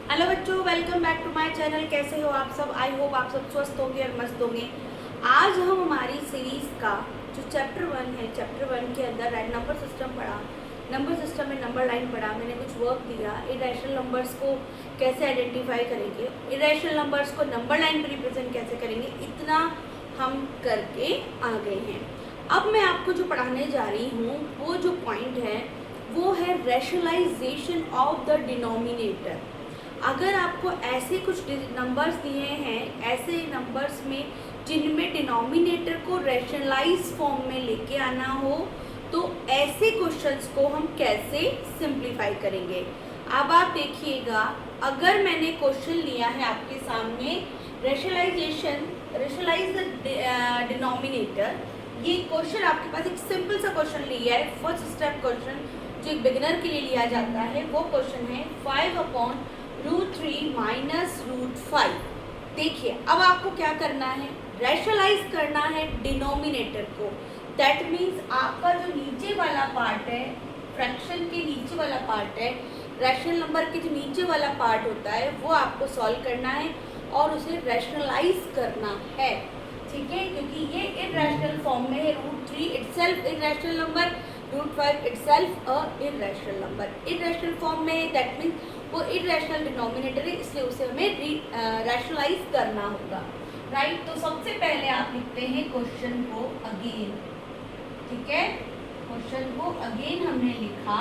Hello बच्चों, welcome back to my channel. कैसे हो आप सब? आई होप आप सब स्वस्थ होंगे और मस्त होंगे। आज हम हमारी सीरीज़ का जो चैप्टर 1 है, चैप्टर 1 के अंदर नंबर सिस्टम पढ़ा, नंबर सिस्टम में नंबर लाइन पढ़ा। मैंने कुछ वर्क दिया, इरेशनल नंबर्स को कैसे आइडेंटिफाई करेंगे, इरेशनल नंबर्स को नंबर लाइन पर रिप्रेजेंट कैसे करेंगे, इतना हम करके आ गए हैं। अब मैं आपको जो पढ़ाने जा रही हूँ वो जो पॉइंट है वो है रैशनलाइजेशन ऑफ द डिनोमिनेटर। अगर आपको ऐसे कुछ नंबर्स दिए हैं, ऐसे नंबर्स में जिनमें डिनोमिनेटर को रैशनलाइज फॉर्म में लेके आना हो, तो ऐसे क्वेश्चंस को हम कैसे सिंप्लीफाई करेंगे। अब आप देखिएगा, अगर मैंने क्वेश्चन लिया है आपके सामने, रैशनलाइज द डिनोमिनेटर, ये क्वेश्चन आपके पास एक सिंपल सा क्वेश्चन लिया है, फर्स्ट स्टेप क्वेश्चन जो एक बिगिनर के लिए लिया जाता है। वो क्वेश्चन है 5/√3 माइनस √5। देखिए, अब आपको क्या करना है, रैशनलाइज करना है डिनोमिनेटर को। दैट मीन्स आपका जो नीचे वाला पार्ट है, फ्रैक्शन के नीचे वाला पार्ट है, रैशनल नंबर के जो नीचे वाला पार्ट होता है, वो आपको सॉल्व करना है और उसे रैशनलाइज करना है। ठीक है, क्योंकि ये इरैशनल फॉर्म में है। √3 itself irrational number, √5 itself a irrational number. Irrational form में है, दैट मीन्स वो इरैशनल डिनोमिनेटर है, इसलिए उसे हमें रैशनलाइज करना होगा। राइट, तो सबसे पहले आप लिखते हैं क्वेश्चन को अगेन। ठीक है, क्वेश्चन को अगेन हमने लिखा।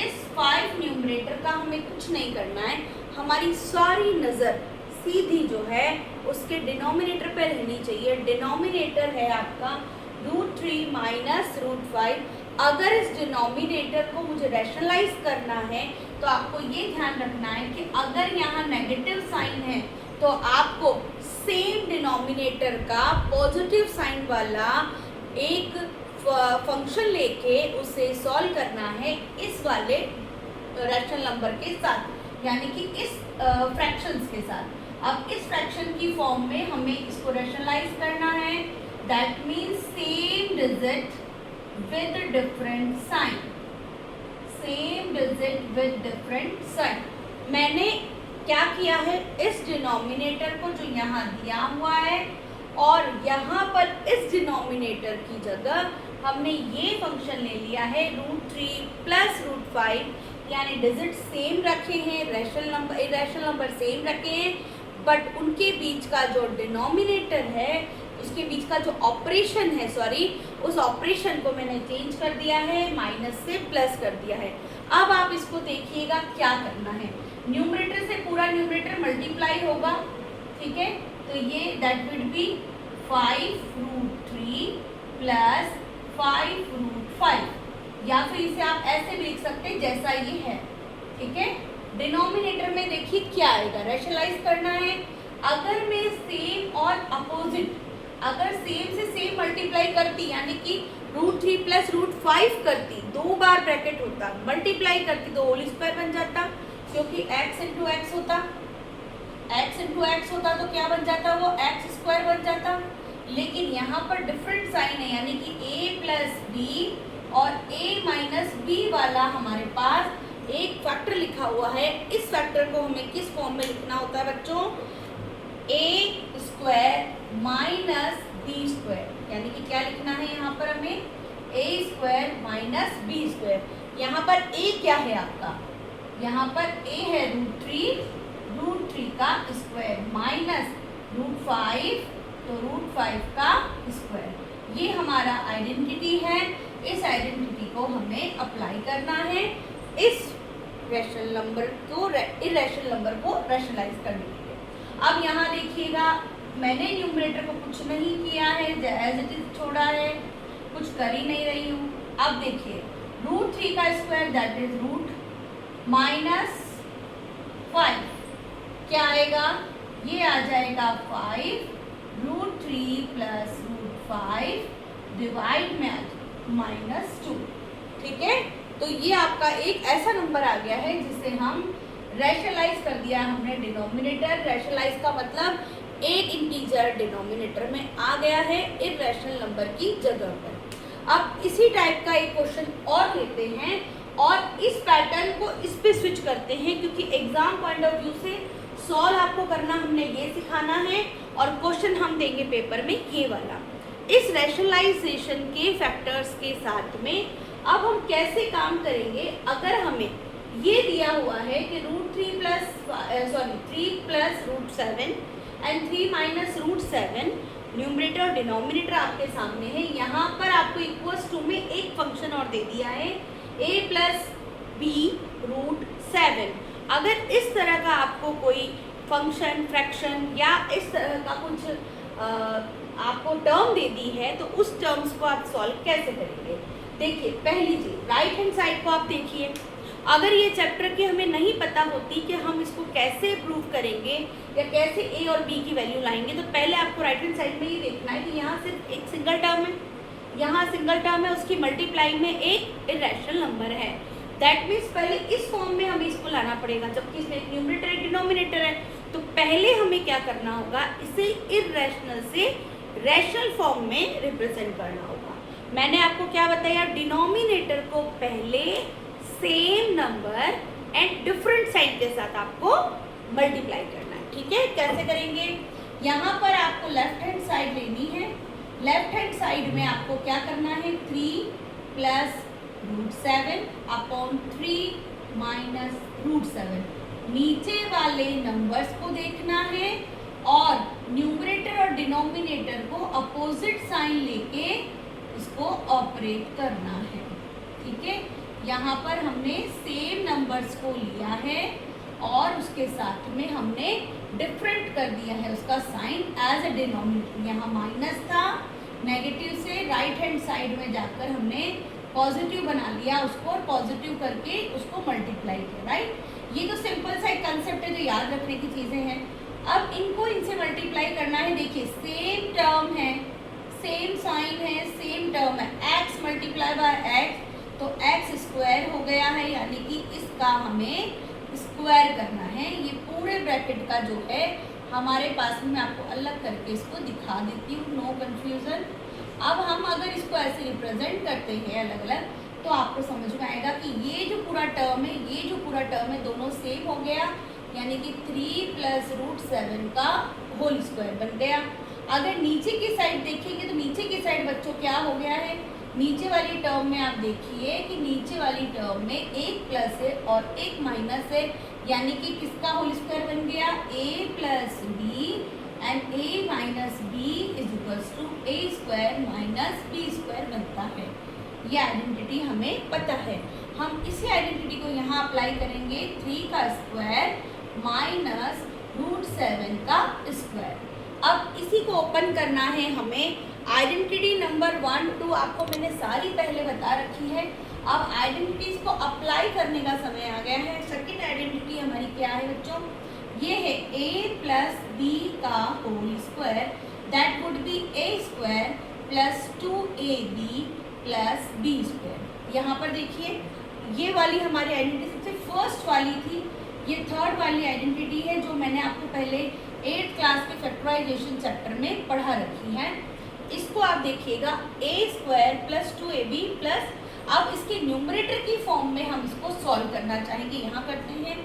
इस 5 न्यूमरेटर का हमें कुछ नहीं करना है, हमारी सारी नज़र सीधी जो है उसके डिनोमिनेटर पे रहनी चाहिए। डिनोमिनेटर है आपका √3 माइनस √5। अगर इस डिनोमिनेटर को मुझे रैशनलाइज करना है तो आपको ये ध्यान रखना है कि अगर यहाँ नेगेटिव साइन है तो आपको सेम डिनोमिनेटर का पॉजिटिव साइन वाला एक फंक्शन लेके उसे सॉल्व करना है इस वाले रैशनल नंबर के साथ, यानी कि इस फ्रैक्शंस के साथ। अब इस फ्रैक्शन की फॉर्म में हमें इसको रैशनलाइज करना है। That means same digit with different sign, same digit with different sign. मैंने क्या किया है, इस डिनोमिनेटर को जो यहाँ दिया हुआ है और यहाँ पर इस डिनोमिनेटर की जगह हमने ये फंक्शन ले लिया है √3 प्लस √5, यानी डिजिट सेम रखे हैं, rational number irrational number same रखे हैं, बट उनके बीच का जो डिनोमिनेटर है, उसके बीच का जो ऑपरेशन है, उस ऑपरेशन को मैंने चेंज कर दिया है, माइनस से प्लस कर दिया है। अब आप इसको देखिएगा क्या करना है। न्यूमरेटर से पूरा न्यूमरेटर मल्टीप्लाई होगा। ठीक है, तो ये दैट विड बी 5√3 प्लस 5√5, या फिर इसे आप ऐसे भी लिख सकते हैं जैसा ये है। ठीक है, डिनोमिनेटर में देखिए क्या आएगा, रैशनलाइज करना है। अगर मैं सेम और अपोजिट, अगर सेम से सेम मल्टीप्लाई करती, यानी कि √3 प्लस √5 करती, 2 बार ब्रैकेट होता, मल्टीप्लाई करती तो होल स्क्वायर बन जाता, क्योंकि x इंटू एक्स होता, x इंटू एक्स होता तो क्या बन जाता, वो x स्क्वायर बन जाता। लेकिन यहाँ पर डिफरेंट साइन है, यानी कि a प्लस बी और a माइनस बी वाला हमारे पास एक फैक्टर लिखा हुआ है। इस फैक्टर को हमें किस फॉर्म में लिखना होता है बच्चों, a square minus B square, यानी कि क्या लिखना है यहाँ पर हमें, a square minus B square. यहाँ पर a क्या है आपका, यहाँ पर a है √3 का स्क्वायर माइनस √5, तो √5 का स्क्वायर। ये हमारा आइडेंटिटी है। इस आइडेंटिटी को हमें अप्लाई करना है इस रैशनल नंबर को, इरैशनल नंबर को रैशनलाइज करने के लिए। अब यहाँ देखिएगा, मैंने न्यूमरेटर को कुछ नहीं किया है, एज इट इज छोड़ा है, कुछ कर ही नहीं रही हूँ। अब देखिए, √3 का square that is root minus 5, क्या आएगा, ये आ जाएगा 5√3 प्लस √5 डिवाइड में -2। ठीक है, तो ये आपका एक ऐसा नंबर आ गया है जिसे हम रैशनलाइज कर दिया हमने डिनोमिनेटर। रैशनलाइज का मतलब एक इंटीजर डिनोमिनेटर में आ गया है इरैशनल नंबर की जगह पर। अब इसी टाइप का एक क्वेश्चन और लेते हैं। और इस पैटर्न को इस पे स्विच करते हैं, क्योंकि एग्जाम पॉइंट ऑफ व्यू से सॉल्व आपको करना हमने ये सिखाना है और क्वेश्चन हम देंगे पेपर में ये वाला। इस रैशनलाइजेशन के फैक्टर्स के साथ में अब हम कैसे काम करेंगे, अगर हमें ये दिया हुआ है कि √3 प्लस √7 एंड 3 माइनस √7, न्यूमरेटर और डिनोमिनेटर आपके सामने है। यहाँ पर आपको इक्वल्स टू में एक फंक्शन और दे दिया है a प्लस बी √7। अगर इस तरह का आपको कोई फंक्शन, फ्रैक्शन या इस तरह का कुछ आपको टर्म दे दी है तो उस टर्म्स को आप सॉल्व कैसे करेंगे। देखिए पहली चीज राइट हैंड साइड को आप देखिए। अगर ये चैप्टर की हमें नहीं पता होती कि हम इसको कैसे प्रूव करेंगे या कैसे a और b की वैल्यू लाएंगे, तो पहले आपको राइट हैंड साइड में ये देखना है कि यहाँ सिर्फ एक सिंगल टर्म है, यहाँ सिंगल टर्म है, उसकी मल्टीप्लाई में एक इरेशनल नंबर है। दैट मीन्स पहले इस फॉर्म में हमें इसको लाना पड़ेगा, जबकि इसमें एक न्यूमरेटर एक डिनोमिनेटर है। तो पहले हमें क्या करना होगा, इसे इरेशनल से रैशनल फॉर्म में रिप्रेजेंट करना होगा। मैंने आपको क्या बताया, डिनोमिनेटर को पहले same number and different sign के साथ आपको मल्टीप्लाई करना है। ठीक है, कैसे करेंगे, यहाँ पर आपको लेफ्ट हैंड साइड लेनी है। लेफ्ट हैंड साइड में आपको क्या करना है, 3 प्लस √7 अपॉन 3 माइनस √7, नीचे वाले नंबर्स को देखना है और न्यूमरेटर और डिनोमिनेटर को अपोजिट साइन लेके इसको ऑपरेट करना है। ठीक है, यहाँ पर हमने सेम नंबर्स को लिया है और उसके साथ में हमने डिफरेंट कर दिया है उसका साइन एज अ डिनोमिनेटर। यहाँ माइनस था, नेगेटिव से राइट हैंड साइड में जाकर हमने पॉजिटिव बना लिया उसको और पॉजिटिव करके उसको मल्टीप्लाई किया। राइट, ये तो सिंपल सा एक कंसेप्ट है जो याद रखने की चीज़ें हैं। अब इनको इनसे मल्टीप्लाई करना है। देखिए सेम टर्म है, सेम साइन है, सेम टर्म है, x मल्टीप्लाई बाय x, तो x स्क्वायर हो गया है, यानी कि इसका हमें स्क्वायर करना है। ये पूरे ब्रैकेट का जो है हमारे पास में, मैं आपको अलग करके इसको दिखा देती हूँ, नो कन्फ्यूज़न। अब हम अगर इसको ऐसे रिप्रेजेंट करते हैं अलग अलग, तो आपको समझ में आएगा कि ये जो पूरा टर्म है, ये जो पूरा टर्म है, दोनों सेम हो गया, यानी कि 3 प्लस √7 का होल स्क्वायर बन गया। अगर नीचे की साइड देखेंगे तो नीचे की साइड बच्चों क्या हो गया है, नीचे वाली टर्म में आप देखिए कि नीचे वाली टर्म में एक प्लस है और एक माइनस है, यानी कि किसका होल स्क्वायर बन गया, a plus B and a minus B is equals to a square minus b square बनता है। ये आइडेंटिटी हमें पता है। हम इसी आइडेंटिटी को यहाँ अप्लाई करेंगे, 3 का स्क्वायर माइनस √7 का स्क्वायर। अब इसी को ओपन करना है हमें। आइडेंटिटी नंबर 1, 2 आपको मैंने सारी पहले बता रखी है। अब आइडेंटिटीज को अप्लाई करने का समय आ गया है। सेकंड आइडेंटिटी हमारी क्या है बच्चों, ये है a प्लस बी का whole square, that would be a square plus 2ab plus b square. यहाँ पर देखिए ये वाली हमारी आइडेंटिटी सबसे फर्स्ट वाली थी, ये थर्ड वाली आइडेंटिटी है जो मैंने आपको पहले 8th क्लास के फैक्टराइजेशन चैप्टर में पढ़ा रखी है। इसको आप देखिएगा a square plus 2ab plus, अब इसके न्यूमरेटर की फॉर्म में हम इसको सॉल्व करना चाहेंगे। यहाँ करते हैं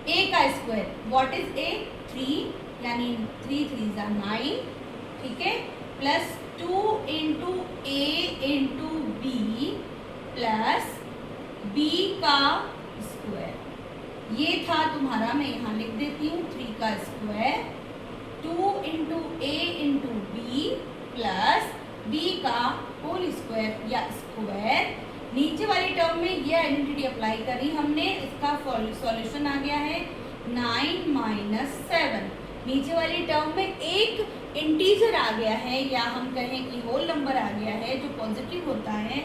a का स्क्वायर, व्हाट इज a, 3, यानी 3 3 ज़ा 9, ठीक है, plus 2 into a into b plus b का स्क्वायर। ये था तुम्हारा, मैं यहाँ लिख देती हूँ 3 का square, 2 into a into b plus b का होल स्क्वायर या स्क्वायर। नीचे वाली टर्म में ये आइडेंटिटी अप्लाई करी हमने, इसका सॉल्यूशन आ गया है 9 माइनस 7। नीचे वाली टर्म में एक इंटीजर आ गया है, या हम कहें कि होल नंबर आ गया है जो पॉजिटिव होता है।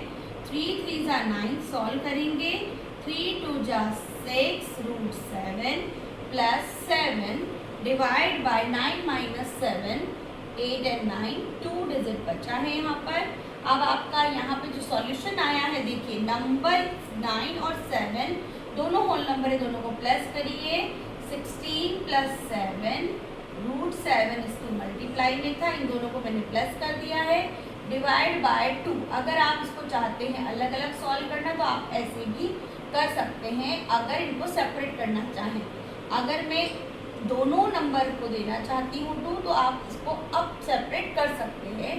3 3 ज़ा 9, सॉल्व करेंगे, 3 2 ज़ा 6 √7 plus 7 divide by 9 minus 7, 8 and 9, 2 digit बचा है यहाँ पर। अब आपका यहाँ पे जो सॉल्यूशन आया है, देखिए नंबर 9 और 7 दोनों होल नंबर है, दोनों को प्लस करिए, 16 प्लस 7 √7 इसको मल्टीप्लाई में था, इन दोनों को मैंने प्लस कर दिया है, डिवाइड बाय 2। अगर आप इसको चाहते हैं अलग अलग सॉल्व करना तो आप ऐसे भी कर सकते हैं, अगर इनको सेपरेट करना चाहें। अगर मैं दोनों नंबर को देना चाहती हूँ 2 तो आप इसको अब सेपरेट कर सकते हैं।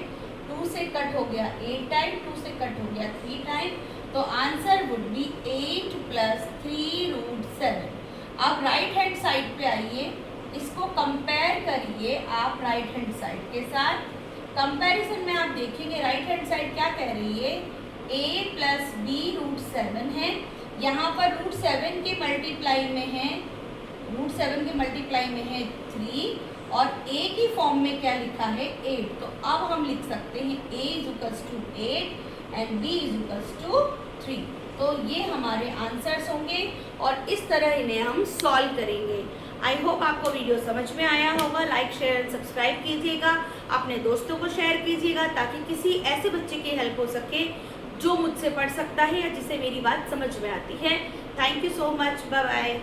2 से कट हो गया 8 टाइम, 2 से कट हो गया 3 टाइम, तो आंसर वुड बी 8 + 3√7। अब राइट हैंड साइड पे आइए, इसको कंपेयर करिए आप राइट हैंड साइड के साथ। कंपैरिजन में आप देखेंगे राइट हैंड साइड क्या कह रही है, a + b√7 है। यहाँ पर √7 के मल्टीप्लाई में है, √7 के मल्टीप्लाई में है 3 और a की फॉर्म में क्या लिखा है 8। तो अब हम लिख सकते हैं a = 8 एंड b = 3। तो ये हमारे आंसर्स होंगे और इस तरह इन्हें हम सॉल्व करेंगे। आई होप आपको वीडियो समझ में आया होगा। लाइक शेयर एंड सब्सक्राइब कीजिएगा, अपने दोस्तों को शेयर कीजिएगा ताकि किसी ऐसे बच्चे की हेल्प हो सके जो मुझसे पढ़ सकता है या जिसे मेरी बात समझ में आती है। Thank you so much, bye bye.